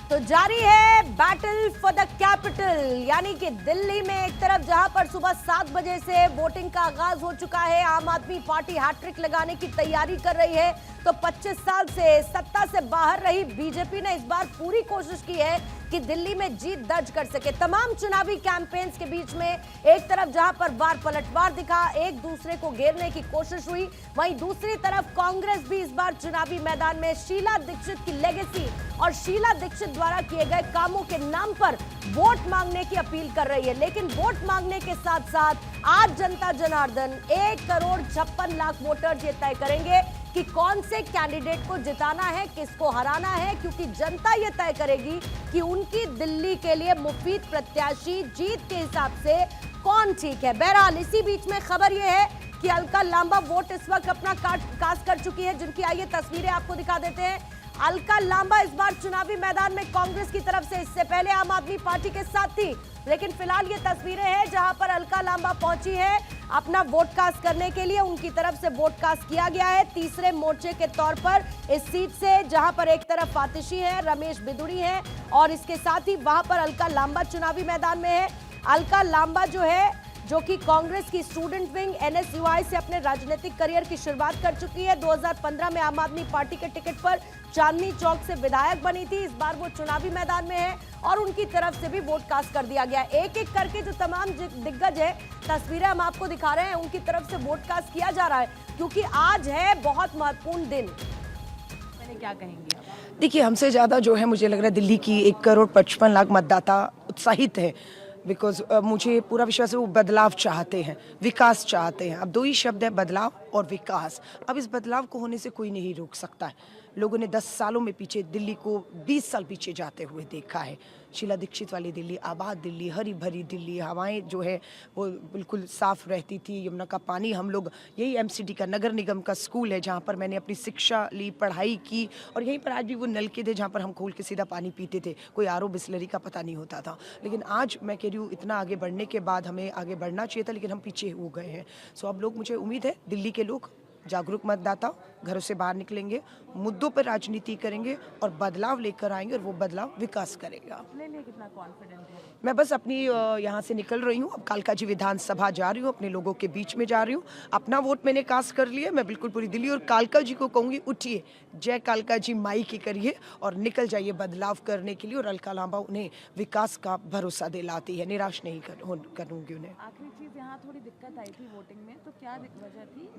तो जारी है बैटल फॉर द कैपिटल, यानी कि दिल्ली में एक तरफ जहां पर सुबह 7 बजे से वोटिंग का आगाज हो चुका है, आम आदमी पार्टी हैट्रिक लगाने की तैयारी कर रही है, तो 25 साल से सत्ता से बाहर रही बीजेपी ने इस बार पूरी कोशिश की है कि दिल्ली में जीत दर्ज कर सके। तमाम चुनावी कैंपेन्स के बीच में एक तरफ जहां पर वार पलटवार दिखा, एक दूसरे को घेरने की कोशिश हुई, वहीं दूसरी तरफ कांग्रेस भी इस बार चुनावी मैदान में शीला दीक्षित की लेगेसी और शीला दीक्षित द्वारा किए गए कामों के नाम पर वोट मांगने की अपील कर रही है। लेकिन वोट मांगने के साथ साथ आज जनता जनार्दन 1,56,00,000 वोटर्स ये तय करेंगे कि कौन से कैंडिडेट को जिताना है, किसको हराना है, क्योंकि जनता ये तय करेगी कि उनकी दिल्ली के लिए मुफीद प्रत्याशी जीत के हिसाब से कौन ठीक है। बहरहाल इसी बीच में खबर यह है कि अलका लांबा वोट इस वक्त अपना कास्ट कर चुकी है, जिनकी आइए तस्वीरें आपको दिखा देते हैं। अलका लांबा इस बार चुनावी मैदान में कांग्रेस की तरफ से, इससे पहले आम आदमी पार्टी के साथ थी, लेकिन फिलहाल ये तस्वीरें हैं जहां पर अलका लांबा पहुंची है अपना वोट कास्ट करने के लिए। उनकी तरफ से वोट कास्ट किया गया है तीसरे मोर्चे के तौर पर इस सीट से, जहां पर एक तरफ आतिशी है, रमेश बिदुड़ी है और इसके साथ ही वहां पर अलका लांबा चुनावी मैदान में है। अलका लांबा जो कि कांग्रेस की स्टूडेंट विंग NSUI से अपने राजनीतिक करियर की शुरुआत कर चुकी है। 2015 में आम आदमी पार्टी के टिकट पर चांदनी चौक से विधायक बनी थी। इस बार वो चुनावी मैदान में है और उनकी तरफ से भी वोट कास्ट कर दिया गया। एक एक करके जो तमाम दिग्गज है, तस्वीरें हम आपको दिखा रहे हैं, उनकी तरफ से वोट कास्ट किया जा रहा है, क्योंकि आज है बहुत महत्वपूर्ण दिन। मैंने क्या कहेंगे? देखिए, हमसे ज़्यादा जो है मुझे लग रहा है दिल्ली की 1,55,00,000 मतदाता उत्साहित है, बिकॉज मुझे पूरा विश्वास है वो बदलाव चाहते हैं, विकास चाहते हैं। अब दो ही शब्द है, बदलाव और विकास। अब इस बदलाव को होने से कोई नहीं रोक सकता है। लोगों ने 10 सालों में पीछे दिल्ली को 20 साल पीछे जाते हुए देखा है। शीला दीक्षित वाली दिल्ली, आबाद दिल्ली, हरी भरी दिल्ली, हवाएं जो है वो बिल्कुल साफ़ रहती थी, यमुना का पानी, हम लोग यही MCD का नगर निगम का स्कूल है जहाँ पर मैंने अपनी शिक्षा ली, पढ़ाई की, और यहीं पर आज भी वो नलके थे जहाँ पर हम खोल के सीधा पानी पीते थे, कोई RO बिस्लरी का पता नहीं होता था। लेकिन आज मैं कह रही हूँ, इतना आगे बढ़ने के बाद हमें आगे बढ़ना चाहिए था, लेकिन हम पीछे हो गए हैं। सो अब लोग, मुझे उम्मीद है दिल्ली के लोग जागरूक मतदाता घरों से बाहर निकलेंगे, मुद्दों पर राजनीति करेंगे और बदलाव लेकर आएंगे, और वो बदलाव विकास करेगा। अपने लिए कितना कॉन्फिडेंट है? मैं बस अपनी यहाँ से निकल रही हूँ, अब कालका जी विधानसभा जा रही हूँ, अपने लोगों के बीच में जा रही हूँ। अपना वोट मैंने कास्ट कर लिया। मैं बिल्कुल पूरी दिल्ली और कालका जी को कहूँगी, उठिए, जय कालका जी माई की करिए और निकल जाइए बदलाव करने के लिए। और अलका लांबा उन्हें विकास का भरोसा दिलाती है, निराश नहीं करूँगी उन्हें। आखिरी चीज, यहाँ थोड़ी दिक्कत आई थी वोटिंग में, तो क्या वजह थी?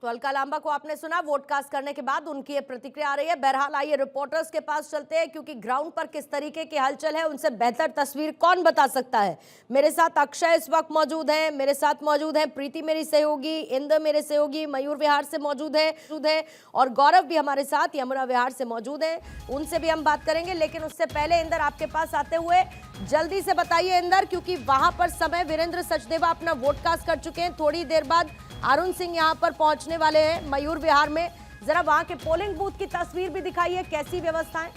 तो अलका लांबा को आपने सुना, वोट कास्ट करने के बाद उनकी ये प्रतिक्रिया आ रही है। बहरहाल आइए रिपोर्टर्स के पास चलते हैं, क्योंकि ग्राउंड पर किस तरीके की हलचल है उनसे बेहतर तस्वीर कौन बता सकता है। मेरे साथ अक्षय इस वक्त मौजूद हैं, मेरे साथ मौजूद हैं प्रीति मेरी सहयोगी, इंद्र मेरे सहयोगी मयूर विहार से मौजूद है और गौरव भी हमारे साथ यमुना विहार से मौजूद है, उनसे भी हम बात करेंगे। लेकिन उससे पहले इंद्र, आपके पास आते हुए जल्दी से बताइए इंद्र, क्योंकि वहां पर समय वीरेंद्र सचदेवा अपना वोट कास्ट कर चुके हैं, थोड़ी देर बाद अरुण सिंह यहां पर पहुंचने वाले हैं मयूर विहार में। जरा वहां के पोलिंग बूथ की तस्वीर भी दिखाइए, कैसी व्यवस्थाएं?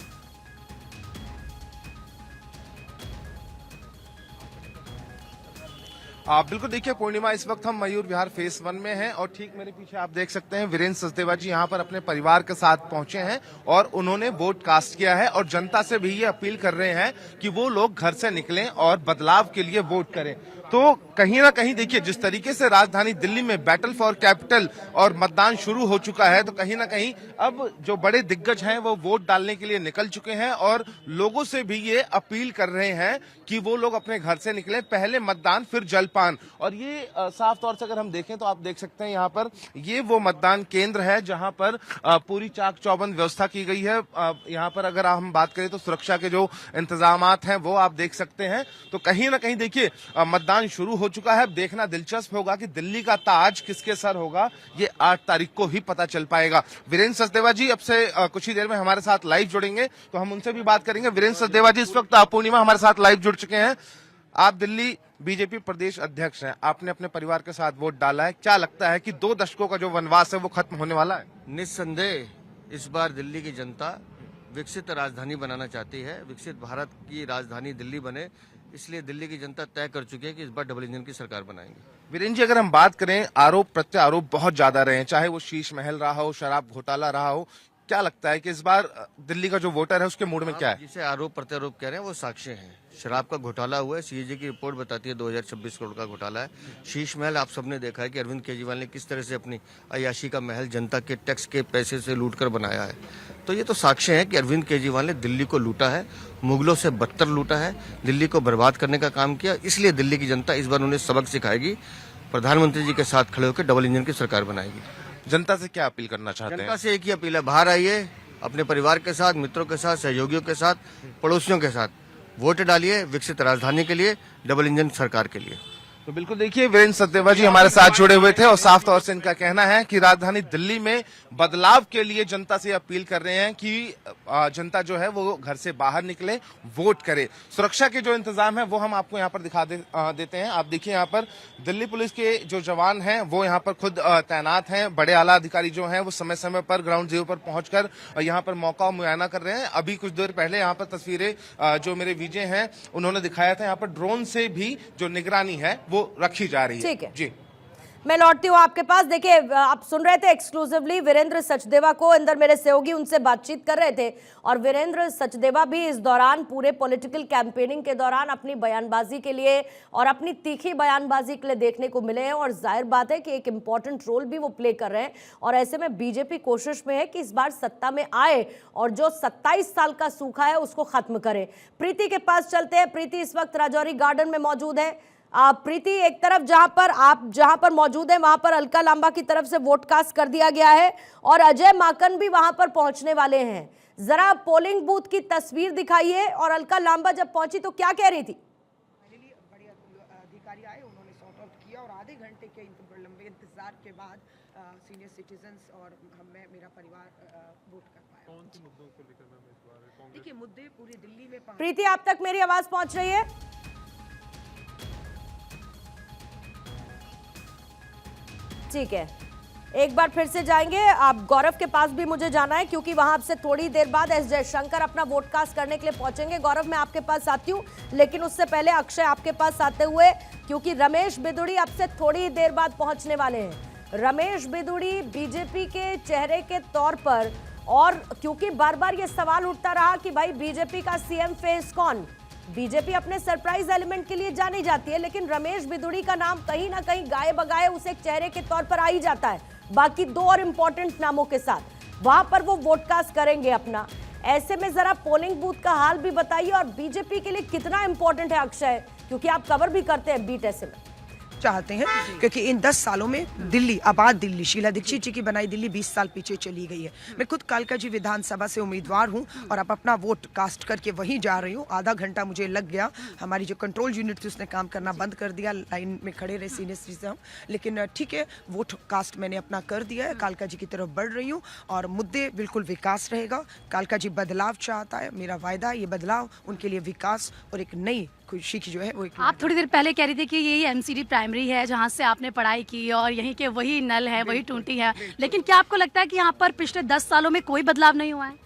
आप बिल्कुल देखिए पूर्णिमा, इस वक्त हम मयूर विहार फेस 1 में हैं और ठीक मेरे पीछे आप देख सकते हैं वीरेंद्र सचदेवा जी यहाँ पर अपने परिवार के साथ पहुंचे हैं और उन्होंने वोट कास्ट किया है और जनता से भी ये अपील कर रहे हैं कि वो लोग घर से निकलें और बदलाव के लिए वोट करें। तो कहीं ना कहीं देखिए, जिस तरीके से राजधानी दिल्ली में बैटल फॉर कैपिटल और मतदान शुरू हो चुका है, तो कहीं ना कहीं अब जो बड़े दिग्गज हैं वो वोट डालने के लिए निकल चुके हैं और लोगों से भी ये अपील कर रहे हैं कि वो लोग अपने घर से निकलें, पहले मतदान फिर जलपान। और ये साफ तौर से अगर हम देखें तो आप देख सकते हैं यहाँ पर ये वो मतदान केंद्र है जहाँ पर पूरी चाक चौबंद व्यवस्था की गई है। यहाँ पर अगर हम बात करें तो सुरक्षा के जो इंतजामात हैं वो आप देख सकते हैं। तो कहीं ना कहीं देखिए मतदान शुरू हो चुका है। देखना दिलचस्प होगा कि दिल्ली का ताज किसके सर होगा, ये 8 तारीख को ही पता चल पाएगा। वीरेंद्र सचदेवा जी अब से कुछ ही देर में हमारे साथ लाइव जुड़ेंगे, तो हम उनसे भी बात करेंगे। वीरेंद्र सचदेवा जी इस वक्त पूर्णिमा हमारे साथ लाइव जुड़ चुके हैं। आप दिल्ली बीजेपी प्रदेश अध्यक्ष हैं, आपने अपने परिवार के साथ वोट डाला है, क्या लगता है कि 2 दशकों का जो वनवास है वो खत्म होने वाला है? निस्संदेह इस बार दिल्ली की जनता विकसित राजधानी बनाना चाहती है, विकसित भारत की राजधानी दिल्ली बने, इसलिए दिल्ली की जनता तय कर चुकी है कि इस बार डबल इंजन की सरकार बनाएंगे। वीरेंद्र जी, अगर हम बात करें, आरोप प्रत्यारोप बहुत ज्यादा रहे हैं, चाहे वो शीश महल रहा हो, शराब घोटाला रहा हो, क्या लगता है कि इस बार दिल्ली का जो वोटर है उसके मूड में क्या है? जिसे आरोप प्रत्यारोप कह रहे हैं वो साक्ष्य हैं। शराब का घोटाला हुआ है, सीएजी की रिपोर्ट बताती है 2026 करोड़ का घोटाला है। शीश महल आप सबने देखा है कि अरविंद केजरीवाल ने किस तरह से अपनी अय्याशी का महल जनता के टैक्स के पैसे से लूट कर बनाया है। तो ये तो साक्ष्य है कि अरविंद केजरीवाल ने दिल्ली को लूटा है, मुगलों से बदतर लूटा है, दिल्ली को बर्बाद करने का काम किया। इसलिए दिल्ली की जनता इस बार उन्हें सबक सिखाएगी, प्रधानमंत्री जी के साथ खड़े होकर डबल इंजन की सरकार बनाएगी। जनता से क्या अपील करना चाहते जनता हैं? से एक ही अपील है, बाहर आइए, अपने परिवार के साथ, मित्रों के साथ, सहयोगियों के साथ, पड़ोसियों के साथ वोट डालिए विकसित राजधानी के लिए, डबल इंजन सरकार के लिए। तो बिल्कुल देखिए, वीरेंद्र सचदेवा जी हमारे साथ जुड़े हुए थे और साफ तौर से इनका कहना है कि राजधानी दिल्ली में बदलाव के लिए जनता से अपील कर रहे हैं कि जनता जो है वो घर से बाहर निकले, वोट करे। सुरक्षा के जो इंतजाम है वो हम आपको यहाँ पर दिखा देते हैं। आप देखिए, यहाँ पर दिल्ली पुलिस के जो जवान हैं वो यहाँ पर खुद तैनात हैं। बड़े आला अधिकारी जो हैं वो समय समय पर ग्राउंड जीरो पर पहुंचकर यहाँ पर मौका मुआयना कर रहे हैं। अभी कुछ देर पहले यहाँ पर तस्वीरें जो मेरे विजय हैं उन्होंने दिखाया था, यहाँ पर ड्रोन से भी जो निगरानी है वो रखी जा रही है। ठीक है जी, मैं लौटती हूँ आपके पास। देखिए, आप सुन रहे थे एक्सक्लूसिवली वीरेंद्र सचदेवा को, अंदर मेरे सहयोगी उनसे बातचीत कर रहे थे और वीरेंद्र सचदेवा भी इस दौरान पूरे पॉलिटिकल कैंपेनिंग के दौरान अपनी बयानबाजी के लिए और अपनी तीखी बयानबाजी के लिए देखने को मिले हैं और जाहिर बात है कि एक इंपॉर्टेंट रोल भी वो प्ले कर रहे हैं। और ऐसे में बीजेपी कोशिश में है कि इस बार सत्ता में आए और जो 27 साल का सूखा है उसको खत्म करे। प्रीति के पास चलते हैं। प्रीति इस वक्त राजौरी गार्डन में मौजूद है। प्रीति, एक तरफ जहां पर मौजूद है वहां पर अलका लांबा की तरफ से वोट कास्ट कर दिया गया है और अजय माकन भी वहां पर पहुंचने वाले हैं। जरा पोलिंग बूथ की तस्वीर दिखाइए और अलका लांबा जब पहुंची तो क्या कह रही थी? बड़े अधिकारी आए, उन्होंने सॉर्ट आउट किया और आधे घंटे के लंबे इंतजार के बाद सीनियर सिटीजन्स और मेरा परिवार वोट कर पाया। कौन से मुद्दों को लेकर मैम इस बार? देखिए, मुद्दे पूरी दिल्ली में। प्रीति, आप तक मेरी आवाज पहुंच रही है? ठीक है, एक बार फिर से जाएंगे। आप गौरव के पास भी मुझे जाना है क्योंकि वहां से थोड़ी देर बाद एस जयशंकर अपना वोट कास्ट करने के लिए पहुंचेंगे। गौरव, मैं आपके पास आती हूं, लेकिन उससे पहले अक्षय आपके पास आते हुए, क्योंकि रमेश बिदुड़ी अब से थोड़ी देर बाद पहुंचने वाले हैं। रमेश बिदुड़ी बीजेपी के चेहरे के तौर पर, और क्योंकि बार बार ये सवाल उठता रहा कि भाई बीजेपी का सीएम फेस कौन, बीजेपी अपने सरप्राइज एलिमेंट के लिए जानी जाती है, लेकिन रमेश बिदुड़ी का नाम कहीं ना कहीं गाए बगाए उसे एक चेहरे के तौर पर आ ही जाता है, बाकी दो और इंपॉर्टेंट नामों के साथ। वहां पर वो वोट कास्ट करेंगे अपना। ऐसे में जरा पोलिंग बूथ का हाल भी बताइए और बीजेपी के लिए कितना इंपॉर्टेंट है अक्षय, क्योंकि आप कवर भी करते हैं बीट ऐसे में। चाहते हैं क्योंकि इन 10 सालों में दिल्ली, आबाद दिल्ली, शीला दीक्षित जी की बनाई दिल्ली 20 साल पीछे चली गई है। मैं खुद कालका जी विधानसभा से उम्मीदवार हूं और अब अपना वोट कास्ट करके वहीं जा रही हूं। आधा घंटा मुझे लग गया, हमारी जो कंट्रोल यूनिट थी उसने काम करना बंद कर दिया, लाइन में खड़े रहे सीनियर सिटीजन, लेकिन ठीक है, वोट कास्ट मैंने अपना कर दिया है। कालका जी की तरफ बढ़ रही हूँ और मुद्दे बिल्कुल विकास रहेगा। कालका जी बदलाव चाहता है, मेरा वायदा है ये बदलाव उनके लिए विकास और एक नई खुशी की जो है वो। आप थोड़ी देर पहले कह रही थी कि यही एमसीडी प्राइमरी है जहां से आपने पढ़ाई की और यहीं के वही नल है, वही टूटी है, लेकिन क्या आपको लगता है कि यहाँ पर पिछले 10 सालों में कोई बदलाव नहीं हुआ है?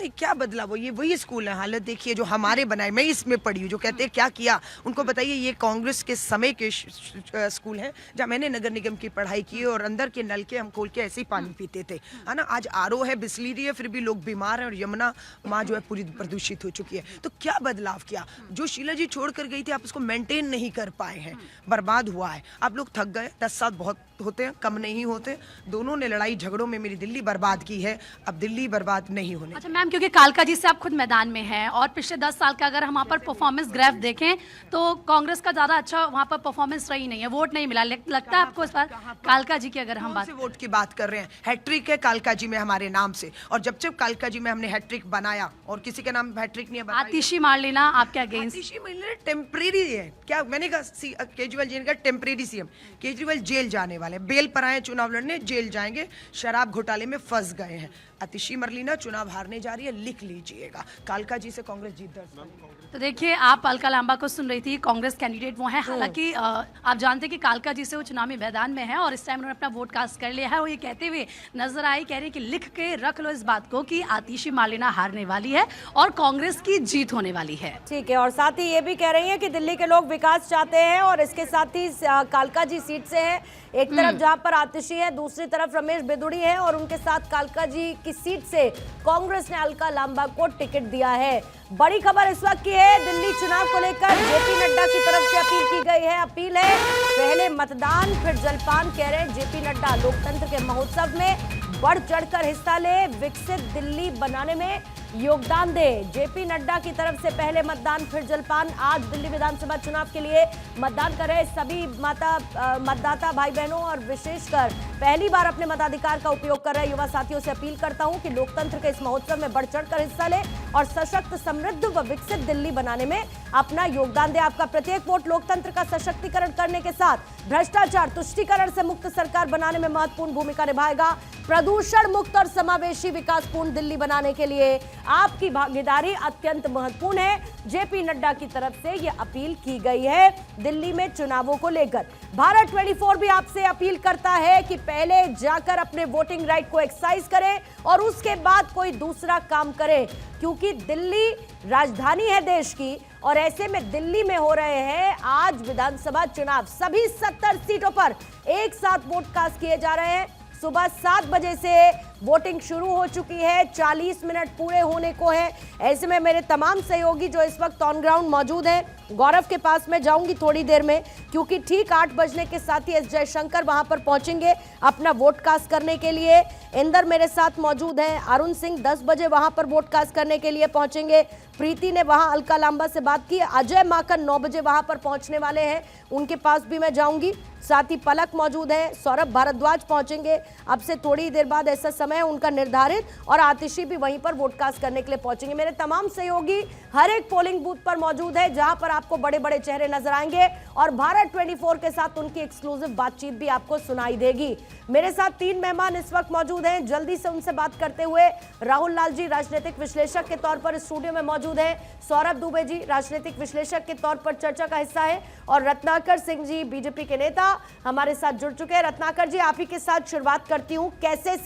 नहीं, क्या बदलाव हो, ये वही स्कूल है। हालत देखिए जो हमारे बनाए, मैं इसमें पढ़ी हूँ, जो कहते हैं क्या किया उनको बताइए। ये कांग्रेस के समय के स्कूल है जहाँ मैंने नगर निगम की पढ़ाई की और अंदर के नल के हम खोल के ऐसे ही पानी पीते थे, है ना। आज आरओ है, बिस्लरी है, फिर भी लोग बीमार हैं और यमुना माँ जो है पूरी प्रदूषित हो चुकी है। तो क्या बदलाव किया? जो शीला जी छोड़ कर गई थी आप उसको मेंटेन नहीं कर पाए हैं, बर्बाद हुआ है। आप लोग थक गए। 10 साल बहुत होते हैं, कम नहीं होते। दोनों ने लड़ाई झगड़ों में मेरी दिल्ली बर्बाद की है, अब दिल्ली बर्बाद नहीं होने। अच्छा मैम, क्योंकि कालका जी से आप खुद मैदान में हैं और पिछले 10 साल का अगर हम वहाँ पर परफॉर्मेंस ग्राफ देखें तो कांग्रेस का ज्यादा अच्छा वहाँ पर परफॉर्मेंस रही नहीं है, वोट नहीं मिला। लगता है आपको इस बार कालका जी की अगर हम बात वोट की बात कर रहे हैं, हैट्रिक है कालका जी में हमारे नाम से, और जब जब कालका जी में हमने हैट्रिक बनाया और किसी के नाम हैट्रिक नहीं है। आतिशी मार लेना आपके अगेंस्ट? आतिशी मिलने टेम्परेरी है क्या? मैंने कहा केजरीवाल जी ने कहा टेम्परेरी सीएम। केजरीवाल जेल जाने वाले, बेल पर आए, चुनाव लड़ने, जेल जाएंगे, शराब घोटाले में फंस गए हैं। आतिशी मरलीना चुनाव हारने जा रही है, लिख लीजिएगा। कालका जी से कांग्रेस जीत दर्ज। तो देखिए, आप अलका लांबा को सुन रही थी, कांग्रेस कैंडिडेट वो हैं। हालांकि आप जानते हैं कि कालका जी से वो चुनावी मैदान में है और इस टाइम उन्होंने अपना वोट कास्ट कर लिया है। वो ये कहते हुए नजर आई, कह रही है कि लिख के रख लो इस बात को कि आतिशी मार्लेना हारने वाली है और कांग्रेस की जीत होने वाली है। ठीक है, और साथ ही ये भी कह रही है कि दिल्ली के लोग विकास चाहते हैं और इसके साथ ही कालका जी सीट से है। एक तरफ जहां पर आतिशी है, दूसरी तरफ रमेश बेदुड़ी है और उनके साथ कालका जी की सीट से कांग्रेस ने अलका लांबा को टिकट दिया है। बड़ी खबर इस वक्त की है, दिल्ली चुनाव को लेकर जेपी नड्डा की तरफ से अपील की गई है। अपील है पहले मतदान फिर जलपान, कह रहे जेपी नड्डा। लोकतंत्र के महोत्सव में बढ़ चढ़कर हिस्सा ले, विकसित दिल्ली बनाने में योगदान दे। जेपी नड्डा की तरफ से पहले मतदान फिर जलपान। आज दिल्ली विधानसभा चुनाव के लिए मतदान कर रहे सभी मतदाता भाई बहनों और विशेषकर पहली बार अपने मताधिकार का उपयोग कर रहे युवा साथियों से अपील करता हूं कि लोकतंत्र के इस महोत्सव में बढ़ चढ़कर हिस्सा ले और सशक्त, समृद्ध व विकसित दिल्ली बनाने में अपना योगदान दे। आपका प्रत्येक वोट लोकतंत्र का सशक्तिकरण करने के साथ भ्रष्टाचार, तुष्टीकरण से मुक्त सरकार बनाने में महत्वपूर्ण भूमिका निभाएगा। प्रदूषण मुक्त और समावेशी विकासपूर्ण दिल्ली बनाने के लिए आपकी भागीदारी अत्यंत महत्वपूर्ण है। जेपी नड्डा की तरफ से यह अपील की गई है दिल्ली में चुनावों को लेकर। भारत 24 भी आपसे अपील करता है कि पहले जाकर अपने वोटिंग राइट को एक्सरसाइज करें और उसके बाद कोई दूसरा काम करें, क्योंकि दिल्ली राजधानी है देश की और ऐसे में दिल्ली में हो रहे हैं आज विधानसभा चुनाव। सभी 70 सीटों पर एक साथ वोट कास्ट किए जा रहे हैं। सुबह 7 बजे से वोटिंग शुरू हो चुकी है, 40 मिनट पूरे होने को है। ऐसे में मेरे तमाम सहयोगी जो इस वक्त ऑन ग्राउंड मौजूद हैं, गौरव के पास मैं जाऊंगी थोड़ी देर में, क्योंकि ठीक 8 बजने के साथ ही एस जयशंकर वहां पर पहुंचेंगे अपना वोट कास्ट करने के लिए। इंदर मेरे साथ मौजूद हैं, अरुण सिंह 10 बजे वहां पर वोट कास्ट करने के लिए पहुंचेंगे। प्रीति ने वहां अलका लांबा से बात की, अजय माकन 9 बजे वहां पर पहुंचने वाले हैं, उनके पास भी मैं जाऊंगी। साथ ही पलक मौजूद है, सौरभ भारद्वाज पहुंचेंगे अब से थोड़ी देर बाद, ऐसा समय है उनका निर्धारित, और आतिशी भी वहीं पर वोट कास्ट करने के लिए पहुंचेंगे। मेरे तमाम सहयोगी हर एक पोलिंग बूथ पर मौजूद है, जहां पर आपको बड़े बड़े चेहरे नजर आएंगे और भारत 24 के साथ उनकी एक्सक्लूसिव बातचीत भी आपको सुनाई देगी। मेरे साथ 3 मेहमान इस वक्त मौजूद हैं, जल्दी से उनसे बात करते हुए राहुल लाल जी राजनीतिक विश्लेषक के तौर पर स्टूडियो में मौजूद हैं, सौरभ दुबे जी राजनीतिक विश्लेषक के तौर पर चर्चा का हिस्सा है, और रत्नाकर सिंह जी बीजेपी के नेता हमारे साथ जुड़ चुके हैं। रत्नाकर जी, आप ही के साथ शुरुआत करती हूं। कैसे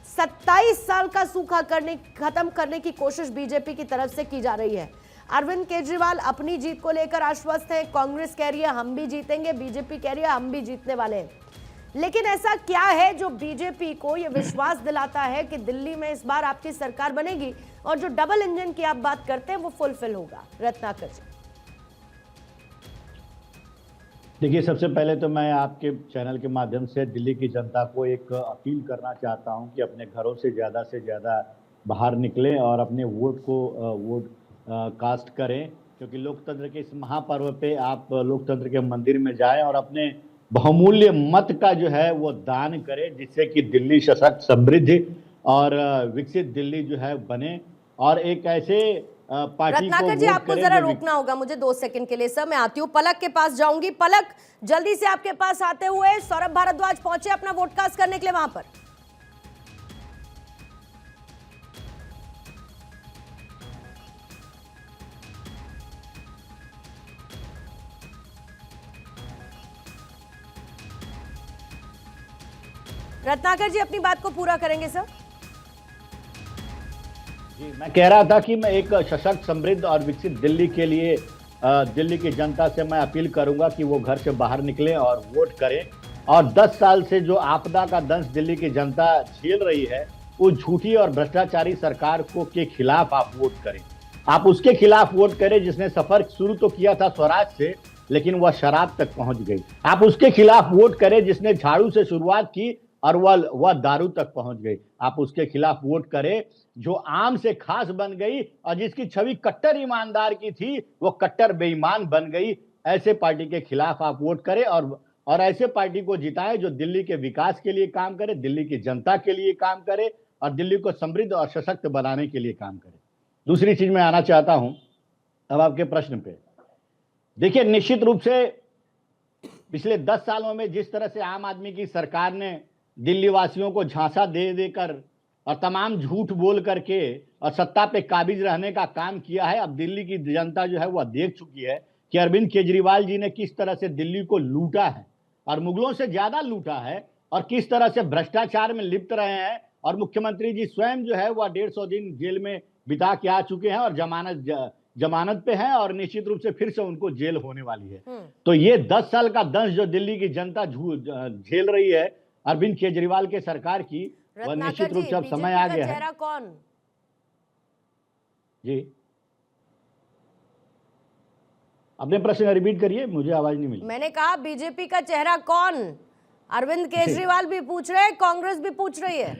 27 साल का सूखा खत्म करने की कोशिश बीजेपी की तरफ से की जा रही है। अरविंद केजरीवाल अपनी जीत को लेकर आश्वस्त है, कांग्रेस कह रही है हम भी जीतेंगे, बीजेपी कह रही है हम भी जीतने वाले हैं। लेकिन ऐसा क्या है जो बीजेपी को यह विश्वास दिलाता है कि दिल्ली में इस बार आपकी सरकार बनेगी और जो डबल इंजन की आप बात करते हैं वो फुलफिल होगा? रत्नाकर जी। देखिए, सबसे पहले तो मैं आपके चैनल के माध्यम से दिल्ली की जनता को एक अपील करना चाहता हूं कि अपने घरों से ज़्यादा बाहर निकलें और अपने वोट कास्ट करें, क्योंकि लोकतंत्र के इस महापर्व पे आप लोकतंत्र के मंदिर में जाएं और अपने बहुमूल्य मत का जो है वो दान करें, जिससे कि दिल्ली सशक्त, समृद्ध और विकसित दिल्ली जो है बने। और एक ऐसे पार्टी रत्नाकर जी, आपको जरा रोकना होगा मुझे 2 सेकंड के लिए सर, मैं आती हूँ, पलक के पास जाऊंगी। पलक, जल्दी से आपके पास आते हुए सौरभ भारद्वाज पहुंचे अपना वोट कास्ट करने के लिए वहां पर। रत्नाकर जी अपनी बात को पूरा करेंगे सर? जी, मैं कह रहा था कि मैं एक सशक्त, समृद्ध और विकसित दिल्ली के लिए दिल्ली की जनता से मैं अपील करूंगा कि वो घर से बाहर निकलें और वोट करें। और 10 साल से जो आपदा का दंश दिल्ली की जनता झेल रही है, उस झूठी और भ्रष्टाचारी सरकार के खिलाफ आप वोट करें। आप उसके खिलाफ वोट करें जिसने सफर शुरू तो किया था स्वराज से, लेकिन वह शराब तक पहुंच गई। आप उसके खिलाफ वोट करें जिसने झाड़ू से शुरुआत की और वह दारू तक पहुंच गई। आप उसके खिलाफ वोट करें जो आम से खास बन गई और जिसकी छवि कट्टर ईमानदार की थी, वो कट्टर बेईमान बन गई। ऐसे पार्टी के खिलाफ आप वोट करें और ऐसे पार्टी को जिताएं जो दिल्ली के विकास के लिए काम करे, दिल्ली की जनता के लिए काम करे और दिल्ली को समृद्ध और सशक्त बनाने के लिए काम करे। दूसरी चीज मैं आना चाहता हूं अब आपके प्रश्न पे। देखिए, निश्चित रूप से पिछले 10 सालों में जिस तरह से आम आदमी की सरकार ने दिल्ली वासियों को झांसा दे देकर और तमाम झूठ बोल करके और सत्ता पे काबिज रहने का काम किया है, अब दिल्ली की जनता जो है वह देख चुकी है कि अरविंद केजरीवाल जी ने किस तरह से दिल्ली को लूटा है और मुगलों से ज्यादा लूटा है, और किस तरह से भ्रष्टाचार में लिप्त रहे हैं। और मुख्यमंत्री जी स्वयं जो है वह 150 दिन जेल में बिता के आ चुके हैं और जमानत पे हैं और निश्चित रूप से फिर से उनको जेल होने वाली है। तो ये 10 साल का दंश जो दिल्ली की जनता झेल रही है अरविंद केजरीवाल के सरकार की, वह निश्चित रूप से अब समय आ गया है। चेहरा कौन? जी, अपने प्रश्न रिपीट करिए, मुझे आवाज नहीं मिली। मैंने कहा बीजेपी का चेहरा कौन? अरविंद केजरीवाल भी पूछ रहे हैं, कांग्रेस भी पूछ रही है।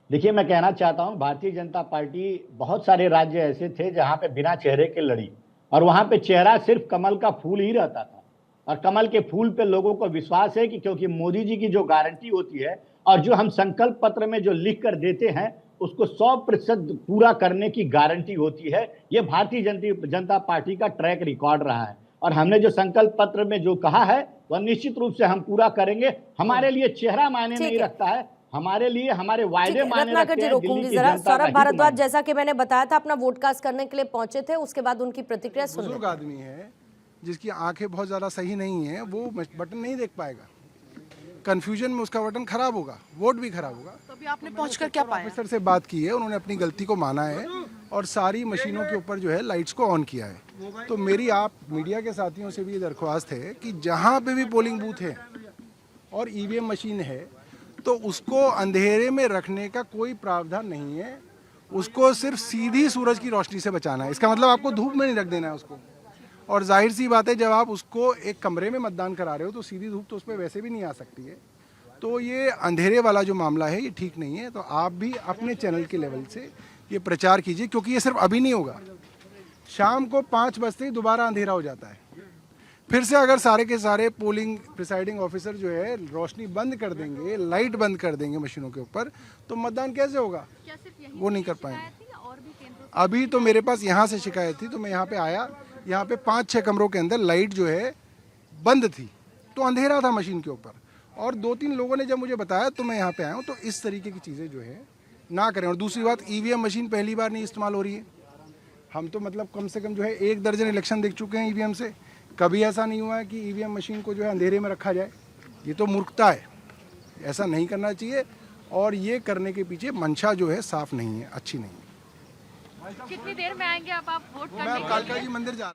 देखिए, मैं कहना चाहता हूं, भारतीय जनता पार्टी बहुत सारे राज्य ऐसे थे जहां पे बिना चेहरे के लड़ी और वहां पे चेहरा सिर्फ कमल का फूल ही रहता था। और कमल के फूल पे लोगों को विश्वास है कि क्योंकि मोदी जी की जो गारंटी होती है और जो हम संकल्प पत्र में जो लिख कर देते हैं उसको 100% पूरा करने की गारंटी होती है। ये भारतीय जनता पार्टी का ट्रैक रिकॉर्ड रहा है और हमने जो संकल्प पत्र में जो कहा है वह निश्चित रूप से हम पूरा करेंगे। हमारे लिए चेहरा मायने नहीं रखता है, हमारे लिए हमारे वायदे मायने रखते हैं। रोकूंगी जरा। सौरभ भारद्वाज, जैसा कि मैंने बताया था, अपना वोट कास्ट करने के लिए पहुंचे थे, उसके बाद उनकी प्रतिक्रिया सुनिए। बुजुर्ग आदमी है जिसकी आंखें बहुत ज्यादा सही नहीं है, वो बटन नहीं देख पाएगा, कंफ्यूजन में उसका बटन खराब होगा, वोट भी खराब होगा। तो अभी आपने पहुंचकर क्या पाया? ऑफिसर से बात की है, उन्होंने अपनी गलती को माना है और सारी मशीनों के ऊपर जो है लाइट्स को ऑन किया है। तो मेरी आप मीडिया के साथियों से भी ये दरख्वास्त है कि जहाँ पे भी पोलिंग बूथ है और ईवीएम मशीन है तो उसको अंधेरे में रखने का कोई प्रावधान नहीं है, उसको सिर्फ सीधी सूरज की रोशनी से बचाना है। इसका मतलब आपको धूप में नहीं रख देना है उसको। और जाहिर सी बात है, जब आप उसको एक कमरे में मतदान करा रहे हो तो सीधी धूप तो उस पर वैसे भी नहीं आ सकती है। तो ये अंधेरे वाला जो मामला है ये ठीक नहीं है। तो आप भी अपने चैनल के लेवल से ये प्रचार कीजिए, क्योंकि ये सिर्फ अभी नहीं होगा, शाम को 5 बजते ही दोबारा अंधेरा हो जाता है। फिर से अगर सारे के सारे पोलिंग प्रिसाइडिंग ऑफिसर जो है रोशनी बंद कर देंगे, लाइट बंद कर देंगे मशीनों के ऊपर, तो मतदान कैसे होगा? वो नहीं कर पाएंगे। अभी तो मेरे पास यहाँ से शिकायत थी तो मैं यहाँ पे आया, यहाँ पे 5-6 कमरों के अंदर लाइट जो है बंद थी, तो अंधेरा था मशीन के ऊपर, और 2-3 लोगों ने जब मुझे बताया तो मैं यहाँ पे आया हूँ। तो इस तरीके की चीज़ें जो है ना करें। और दूसरी बात, ईवीएम मशीन पहली बार नहीं इस्तेमाल हो रही है। हम तो मतलब कम से कम जो है 1 दर्जन इलेक्शन देख चुके हैं ईवीएम से, कभी ऐसा नहीं हुआ है कि ईवीएम मशीन को जो है अंधेरे में रखा जाए। ये तो मूर्खता है, ऐसा नहीं करना चाहिए। और ये करने के पीछे मंशा जो है साफ नहीं है, अच्छी नहीं है। कितनी देर में आएंगे आप वोट करने? मैं कालका जी मंदिर जा रहा हूं।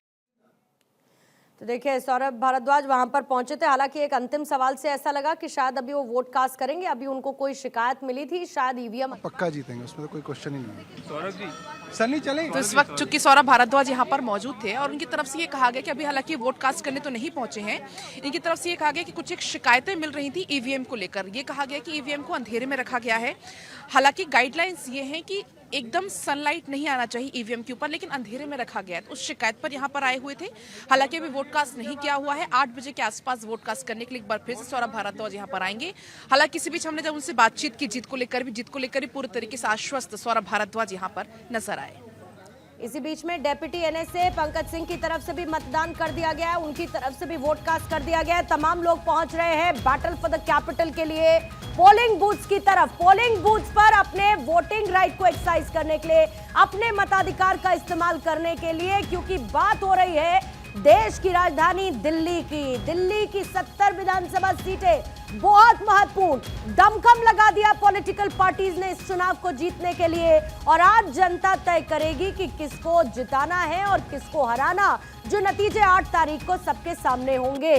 तो देखिए, सौरभ भारद्वाज वहां पर पहुंचे थे। हालांकि एक अंतिम सवाल से ऐसा लगा कि शायद अभी वो वोट कास्ट करेंगे, अभी उनको कोई शिकायत मिली थी, शायद ईवीएम पक्का जीतेंगे, उसमें तो कोई क्वेश्चन ही नहीं है। सौरभ जी, सनी चलें। तो इस वक्त चूंकि सौरभ भारद्वाज यहाँ पर मौजूद थे और उनकी तरफ से ये कहा गया कि अभी हालांकि वोट कास्ट करने तो नहीं पहुंचे हैं, इनकी तरफ से ये कहा गया कि कुछ एक शिकायतें मिल रही थी ईवीएम को लेकर। ये कहा गया कि ईवीएम को अंधेरे में रखा गया है। हालांकि गाइडलाइंस ये हैं कि एकदम सनलाइट नहीं आना चाहिए ईवीएम के ऊपर, लेकिन अंधेरे में रखा गया है। उस शिकायत पर यहाँ पर आए हुए थे। हालांकि अभी वोट कास्ट नहीं किया हुआ है। 8 बजे के आसपास वोट कास्ट करने के लिए एक बार फिर से सौरभ भारद्वाज यहाँ पर आएंगे। हालांकि इसी बीच हमने जब उनसे बातचीत की जीत को लेकर भी पूरी तरीके से आश्वस्त सौरभ भारद्वाज यहाँ पर नजर आए। इसी बीच में डेप्यूटी एनएसए पंकज सिंह की तरफ से भी मतदान कर दिया गया है, उनकी तरफ से भी वोट कास्ट कर दिया गया है। तमाम लोग पहुंच रहे हैं बैटल फॉर द कैपिटल के लिए पोलिंग बूथ्स की तरफ, पोलिंग बूथ्स पर अपने वोटिंग राइट को एक्सरसाइज करने के लिए, अपने मताधिकार का इस्तेमाल करने के लिए, क्योंकि बात हो रही है देश की राजधानी दिल्ली की 70 विधानसभा सीटें बहुत महत्वपूर्ण। दमखम लगा दिया पॉलिटिकल पार्टीज ने इस चुनाव को जीतने के लिए, और आज जनता तय करेगी कि किसको जिताना है और किसको हराना, जो नतीजे 8 तारीख को सबके सामने होंगे।